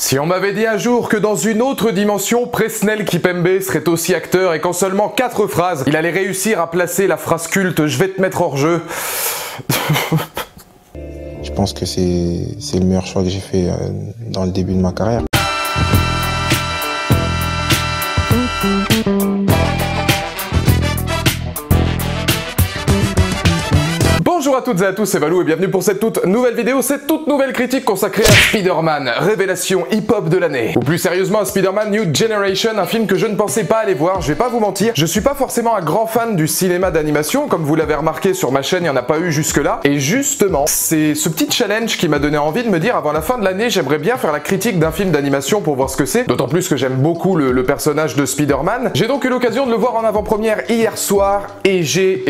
Si on m'avait dit un jour que dans une autre dimension, Presnel Kipembe serait aussi acteur et qu'en seulement 4 phrases, il allait réussir à placer la phrase culte « Je vais te mettre hors jeu ». Je pense que c'est le meilleur choix que j'ai fait dans le début de ma carrière. Bonjour à toutes et à tous, c'est Valou et bienvenue pour cette toute nouvelle vidéo, cette toute nouvelle critique consacrée à Spider-Man, révélation hip-hop de l'année. Ou plus sérieusement à Spider-Man New Generation, un film que je ne pensais pas aller voir, je vais pas vous mentir. Je suis pas forcément un grand fan du cinéma d'animation, comme vous l'avez remarqué sur ma chaîne, il n'y en a pas eu jusque-là. Et justement, c'est ce petit challenge qui m'a donné envie de me dire, avant la fin de l'année, j'aimerais bien faire la critique d'un film d'animation pour voir ce que c'est. D'autant plus que j'aime beaucoup le personnage de Spider-Man. J'ai donc eu l'occasion de le voir en avant-première hier soir, et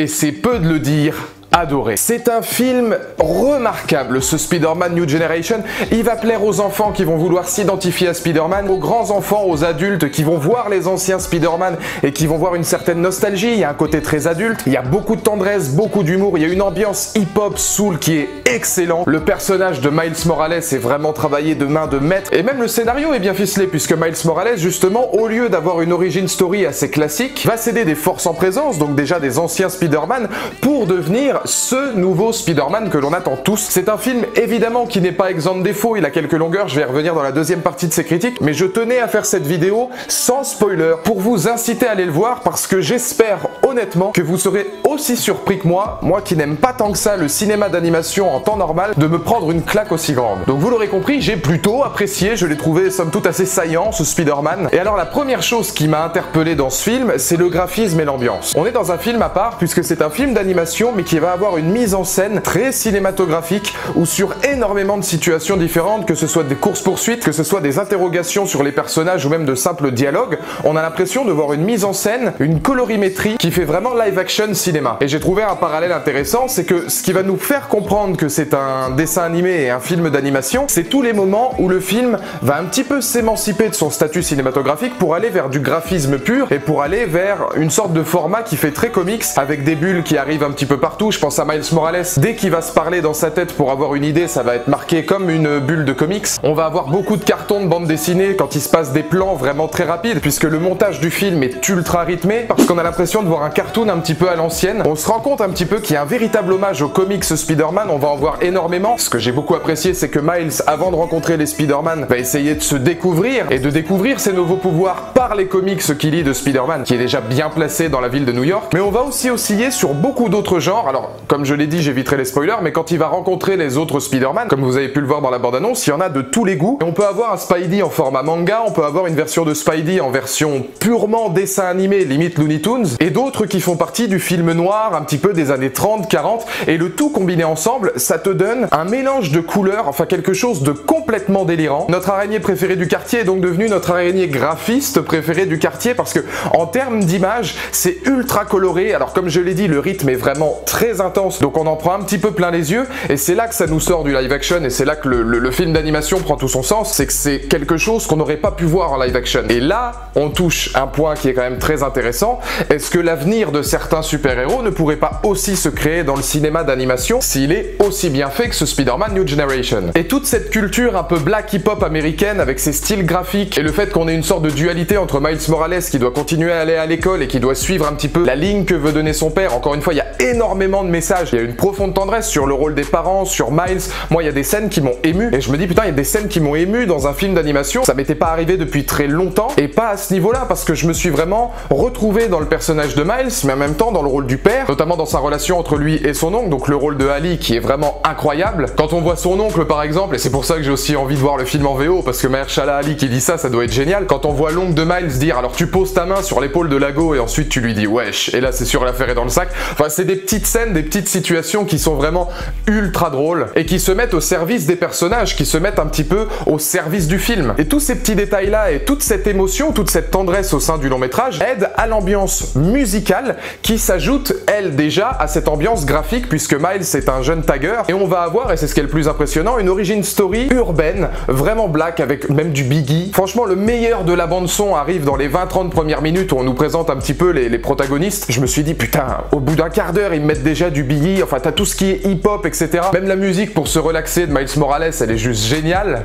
c'est peu de le dire, adoré. C'est un film remarquable, ce Spider-Man New Generation. Il va plaire aux enfants qui vont vouloir s'identifier à Spider-Man, aux grands enfants, aux adultes qui vont voir les anciens Spider-Man et qui vont voir une certaine nostalgie. Il y a un côté très adulte, il y a beaucoup de tendresse, beaucoup d'humour, il y a une ambiance hip-hop soul qui est excellent. Le personnage de Miles Morales est vraiment travaillé de main de maître et même le scénario est bien ficelé puisque Miles Morales, justement, au lieu d'avoir une origin story assez classique, va céder des forces en présence, donc déjà des anciens Spider-Man, pour devenir ce nouveau Spider-Man que l'on attend tous. C'est un film évidemment qui n'est pas exempt de défauts, il a quelques longueurs, je vais y revenir dans la deuxième partie de ces critiques, mais je tenais à faire cette vidéo sans spoiler pour vous inciter à aller le voir parce que j'espère honnêtement que vous serez aussi surpris que moi qui n'aime pas tant que ça le cinéma d'animation en temps normal, de me prendre une claque aussi grande. Donc vous l'aurez compris, j'ai plutôt apprécié, je l'ai trouvé somme toute assez saillant ce Spider-Man. Et alors la première chose qui m'a interpellé dans ce film, c'est le graphisme et l'ambiance. On est dans un film à part puisque c'est un film d'animation mais qui va avoir une mise en scène très cinématographique où sur énormément de situations différentes, que ce soit des courses-poursuites, que ce soit des interrogations sur les personnages ou même de simples dialogues, on a l'impression de voir une mise en scène, une colorimétrie qui fait vraiment live-action cinéma. Et j'ai trouvé un parallèle intéressant, c'est que ce qui va nous faire comprendre que c'est un dessin animé et un film d'animation, c'est tous les moments où le film va un petit peu s'émanciper de son statut cinématographique pour aller vers du graphisme pur et pour aller vers une sorte de format qui fait très comics avec des bulles qui arrivent un petit peu partout. Je pense à Miles Morales, dès qu'il va se parler dans sa tête pour avoir une idée, ça va être marqué comme une bulle de comics. On va avoir beaucoup de cartons de bande dessinée quand il se passe des plans vraiment très rapides, puisque le montage du film est ultra rythmé, parce qu'on a l'impression de voir un cartoon un petit peu à l'ancienne. On se rend compte un petit peu qu'il y a un véritable hommage aux comics Spider-Man, on va en voir énormément. Ce que j'ai beaucoup apprécié, c'est que Miles, avant de rencontrer les Spider-Man, va essayer de se découvrir, et de découvrir ses nouveaux pouvoirs par les comics qu'il lit de Spider-Man, qui est déjà bien placé dans la ville de New York. Mais on va aussi osciller sur beaucoup d'autres genres, alors comme je l'ai dit, j'éviterai les spoilers, mais quand il va rencontrer les autres Spider-Man, comme vous avez pu le voir dans la bande-annonce, il y en a de tous les goûts. Et on peut avoir un Spidey en format manga, on peut avoir une version de Spidey en version purement dessin animé, limite Looney Tunes, et d'autres qui font partie du film noir, un petit peu des années 30, 40, et le tout combiné ensemble, ça te donne un mélange de couleurs, enfin quelque chose de complètement délirant. Notre araignée préférée du quartier est donc devenue notre araignée graphiste préférée du quartier, parce que en termes d'image, c'est ultra coloré. Alors comme je l'ai dit, le rythme est vraiment très intense, donc on en prend un petit peu plein les yeux, et c'est là que ça nous sort du live action, et c'est là que le film d'animation prend tout son sens, c'est que c'est quelque chose qu'on n'aurait pas pu voir en live action. Et là, on touche un point qui est quand même très intéressant. Est-ce que l'avenir de certains super-héros ne pourrait pas aussi se créer dans le cinéma d'animation s'il est aussi bien fait que ce Spider-Man New Generation? Et toute cette culture un peu black hip-hop américaine avec ses styles graphiques, et le fait qu'on ait une sorte de dualité entre Miles Morales qui doit continuer à aller à l'école et qui doit suivre un petit peu la ligne que veut donner son père. Encore une fois, il y a énormément de messages, il y a une profonde tendresse sur le rôle des parents, sur Miles. Moi, il y a des scènes qui m'ont ému, et je me dis putain, il y a des scènes qui m'ont ému dans un film d'animation. Ça m'était pas arrivé depuis très longtemps, et pas à ce niveau-là, parce que je me suis vraiment retrouvé dans le personnage de Miles, mais en même temps dans le rôle du père, notamment dans sa relation entre lui et son oncle, donc le rôle de Ali qui est vraiment incroyable. Quand on voit son oncle par exemple, et c'est pour ça que j'ai aussi envie de voir le film en VO, parce que Mahershala Ali qui dit ça, ça doit être génial. Quand on voit l'oncle de Miles dire alors tu poses ta main sur l'épaule de Lago et ensuite tu lui dis wesh, et là c'est sûr l'affaire est dans le sac. Enfin, c'est des petites scènes, des petites situations qui sont vraiment ultra drôles et qui se mettent au service des personnages, qui se mettent un petit peu au service du film. Et tous ces petits détails là et toute cette émotion, toute cette tendresse au sein du long métrage aident à l'ambiance musicale qui s'ajoute elle déjà à cette ambiance graphique, puisque Miles est un jeune tagger et on va avoir, et c'est ce qui est le plus impressionnant, une origin story urbaine, vraiment black, avec même du Biggie. Franchement, le meilleur de la bande son arrive dans les 20-30 premières minutes où on nous présente un petit peu les protagonistes. Je me suis dit putain, au bout d'un quart d'heure ils me mettent déjà du Biggie, enfin t'as tout ce qui est hip-hop, etc. Même la musique pour se relaxer de Miles Morales, elle est juste géniale.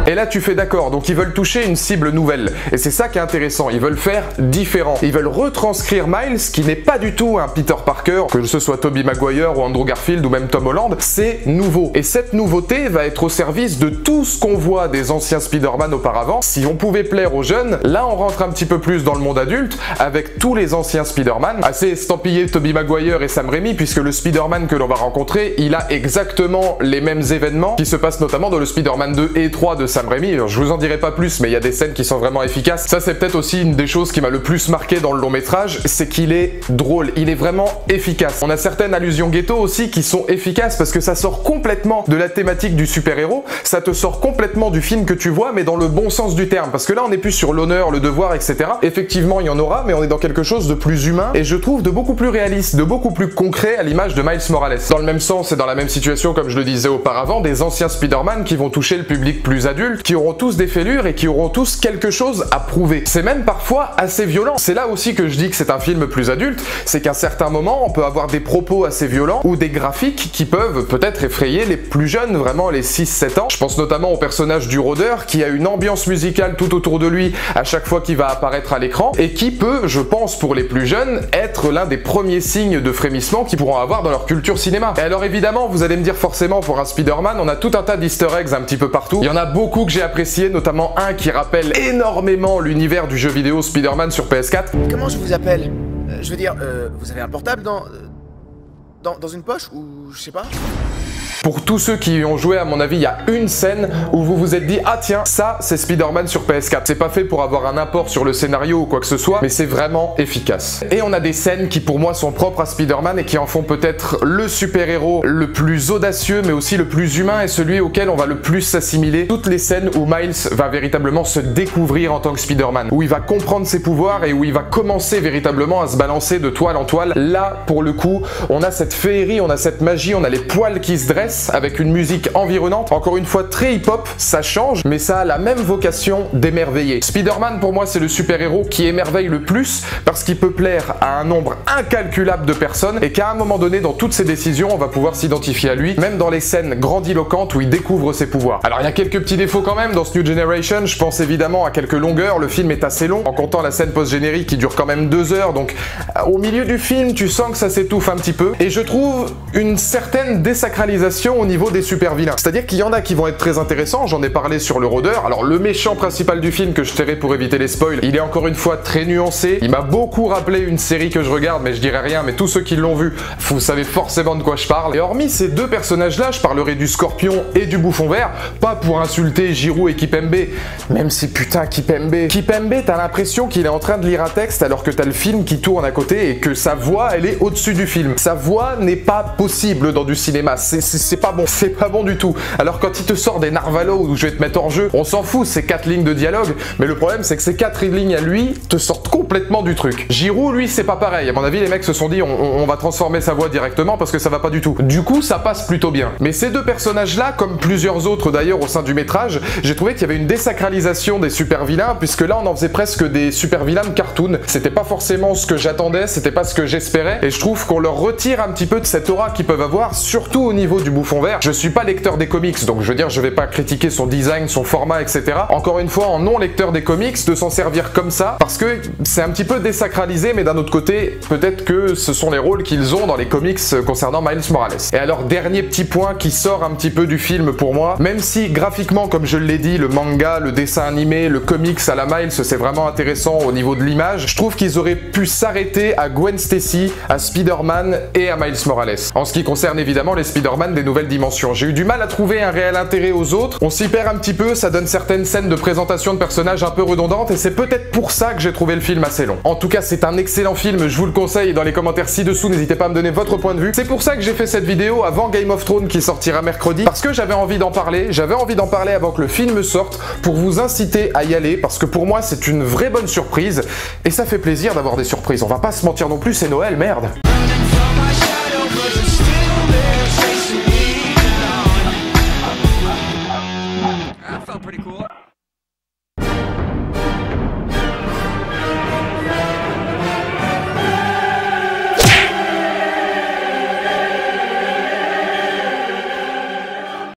Et là tu fais d'accord, donc ils veulent toucher une cible nouvelle. Et c'est ça qui est intéressant, ils veulent faire différent. Ils veulent retranscrire Miles qui n'est pas du tout un Peter Parker, que ce soit Tobey Maguire ou Andrew Garfield ou même Tom Holland, c'est nouveau. Et cette nouveauté va être au service de tout ce qu'on voit des anciens Spider-Man auparavant. Si on pouvait plaire aux jeunes, là on rentre un petit peu plus dans le monde adulte avec tous les anciens Spider-Man, assez estampillés Tobey Maguire et Sam Raimi, puisque le Spider-Man que l'on va rencontrer, il a exactement les mêmes événements qui se passent notamment dans le Spider-Man 2 et 3 de Sam Raimi. Alors, je vous en dirai pas plus, mais il y a des scènes qui sont vraiment efficaces. Ça c'est peut-être aussi une des choses qui m'a le plus marqué dans le long métrage, c'est qu'il est drôle, il est vraiment efficace. On a certaines allusions ghetto aussi qui sont efficaces parce que ça sort complètement de la thématique du super-héros, ça te sort complètement du film que tu vois, mais dans le bon sens du terme, parce que là on n'est plus sur l'honneur, le devoir, etc. Effectivement il y en aura, mais on est dans quelque chose de plus humain et je trouve de beaucoup plus réaliste, de beaucoup plus concret à l'image de Miles Morales. Dans le même sens et dans la même situation, comme je le disais auparavant, des anciens Spider-Man qui vont toucher le public plus adulte, qui auront tous des fêlures et qui auront tous quelque chose à prouver. C'est même parfois assez violent. C'est là aussi que je dis que c'est un film plus adulte, c'est qu'à certains moments on peut avoir des propos assez violents ou des graphiques qui peuvent peut-être effrayer les plus jeunes, vraiment les 6-7 ans. Je pense notamment au personnage du rôdeur qui a une ambiance musicale tout autour de lui à chaque fois qu'il va apparaître à l'écran et qui peut, je pense pour les plus jeunes, être l'un des premiers signes de frémissement qu'ils pourront avoir dans leur culture cinéma. Et alors évidemment, vous allez me dire forcément pour un Spider-Man, on a tout un tas d'easter eggs un petit peu partout. Il y en a beaucoup que j'ai apprécié, notamment un qui rappelle énormément l'univers du jeu vidéo Spider-Man sur PS4. Comment je vous appelle? Je veux dire, vous avez un portable dans une poche ou je sais pas? Pour tous ceux qui y ont joué, à mon avis, il y a une scène où vous vous êtes dit « Ah tiens, ça c'est Spider-Man sur PS4 ». C'est pas fait pour avoir un apport sur le scénario ou quoi que ce soit, mais c'est vraiment efficace. Et on a des scènes qui pour moi sont propres à Spider-Man et qui en font peut-être le super-héros le plus audacieux, mais aussi le plus humain et celui auquel on va le plus s'assimiler. Toutes les scènes où Miles va véritablement se découvrir en tant que Spider-Man, où il va comprendre ses pouvoirs et où il va commencer véritablement à se balancer de toile en toile. Là, pour le coup, on a cette féerie, on a cette magie, on a les poils qui se dressent, avec une musique environnante, encore une fois très hip-hop, ça change, mais ça a la même vocation d'émerveiller. Spider-Man pour moi c'est le super-héros qui émerveille le plus parce qu'il peut plaire à un nombre incalculable de personnes et qu'à un moment donné dans toutes ses décisions on va pouvoir s'identifier à lui, même dans les scènes grandiloquentes où il découvre ses pouvoirs. Alors il y a quelques petits défauts quand même dans ce New Generation, je pense évidemment à quelques longueurs, le film est assez long, en comptant la scène post-générique qui dure quand même 2 heures, donc au milieu du film tu sens que ça s'étouffe un petit peu, et je trouve une certaine désacralisation au niveau des super vilains. C'est-à-dire qu'il y en a qui vont être très intéressants, j'en ai parlé sur le rôdeur. Alors le méchant principal du film que je tairai pour éviter les spoils, il est encore une fois très nuancé, il m'a beaucoup rappelé une série que je regarde, mais je dirais rien, mais tous ceux qui l'ont vu, vous savez forcément de quoi je parle. Et hormis ces deux personnages-là, je parlerai du Scorpion et du Bouffon Vert, pas pour insulter Giroud et Kipembe, même si putain Kipembe, t'as l'impression qu'il est en train de lire un texte alors que t'as le film qui tourne à côté et que sa voix, elle est au-dessus du film. Sa voix n'est pas possible dans du cinéma, c'est pas bon du tout. Alors quand il te sort des narvalos où je vais te mettre hors jeu, on s'en fout, c'est 4 lignes de dialogue, mais le problème c'est que ces 4 lignes à lui te sortent complètement du truc. Giroud, lui, c'est pas pareil. À mon avis, les mecs se sont dit on va transformer sa voix directement parce que ça va pas du tout. Du coup, ça passe plutôt bien. Mais ces deux personnages-là, comme plusieurs autres d'ailleurs au sein du métrage, j'ai trouvé qu'il y avait une désacralisation des super vilains, puisque là on en faisait presque des super vilains de cartoon. C'était pas forcément ce que j'attendais, c'était pas ce que j'espérais, et je trouve qu'on leur retire un petit peu de cette aura qu'ils peuvent avoir, surtout au niveau du Bouffon Vert. Je suis pas lecteur des comics, donc je veux dire, je vais pas critiquer son design, son format, etc. Encore une fois, en non lecteur des comics, de s'en servir comme ça, parce que c'est un petit peu désacralisé, mais d'un autre côté, peut-être que ce sont les rôles qu'ils ont dans les comics concernant Miles Morales. Et alors, dernier petit point qui sort un petit peu du film pour moi, même si graphiquement, comme je l'ai dit, le manga, le dessin animé, le comics à la Miles, c'est vraiment intéressant au niveau de l'image, je trouve qu'ils auraient pu s'arrêter à Gwen Stacy, à Spider-Man et à Miles Morales. En ce qui concerne évidemment les Spider-Man des nouvelles dimensions, j'ai eu du mal à trouver un réel intérêt aux autres, on s'y perd un petit peu, ça donne certaines scènes de présentation de personnages un peu redondantes, et c'est peut-être pour ça que j'ai trouvé le film assez long. En tout cas, c'est un excellent film, je vous le conseille, et dans les commentaires ci-dessous, n'hésitez pas à me donner votre point de vue. C'est pour ça que j'ai fait cette vidéo avant Game of Thrones qui sortira mercredi, parce que j'avais envie d'en parler avant que le film sorte, pour vous inciter à y aller, parce que pour moi, c'est une vraie bonne surprise, et ça fait plaisir d'avoir des surprises, on va pas se mentir non plus, c'est Noël, merde.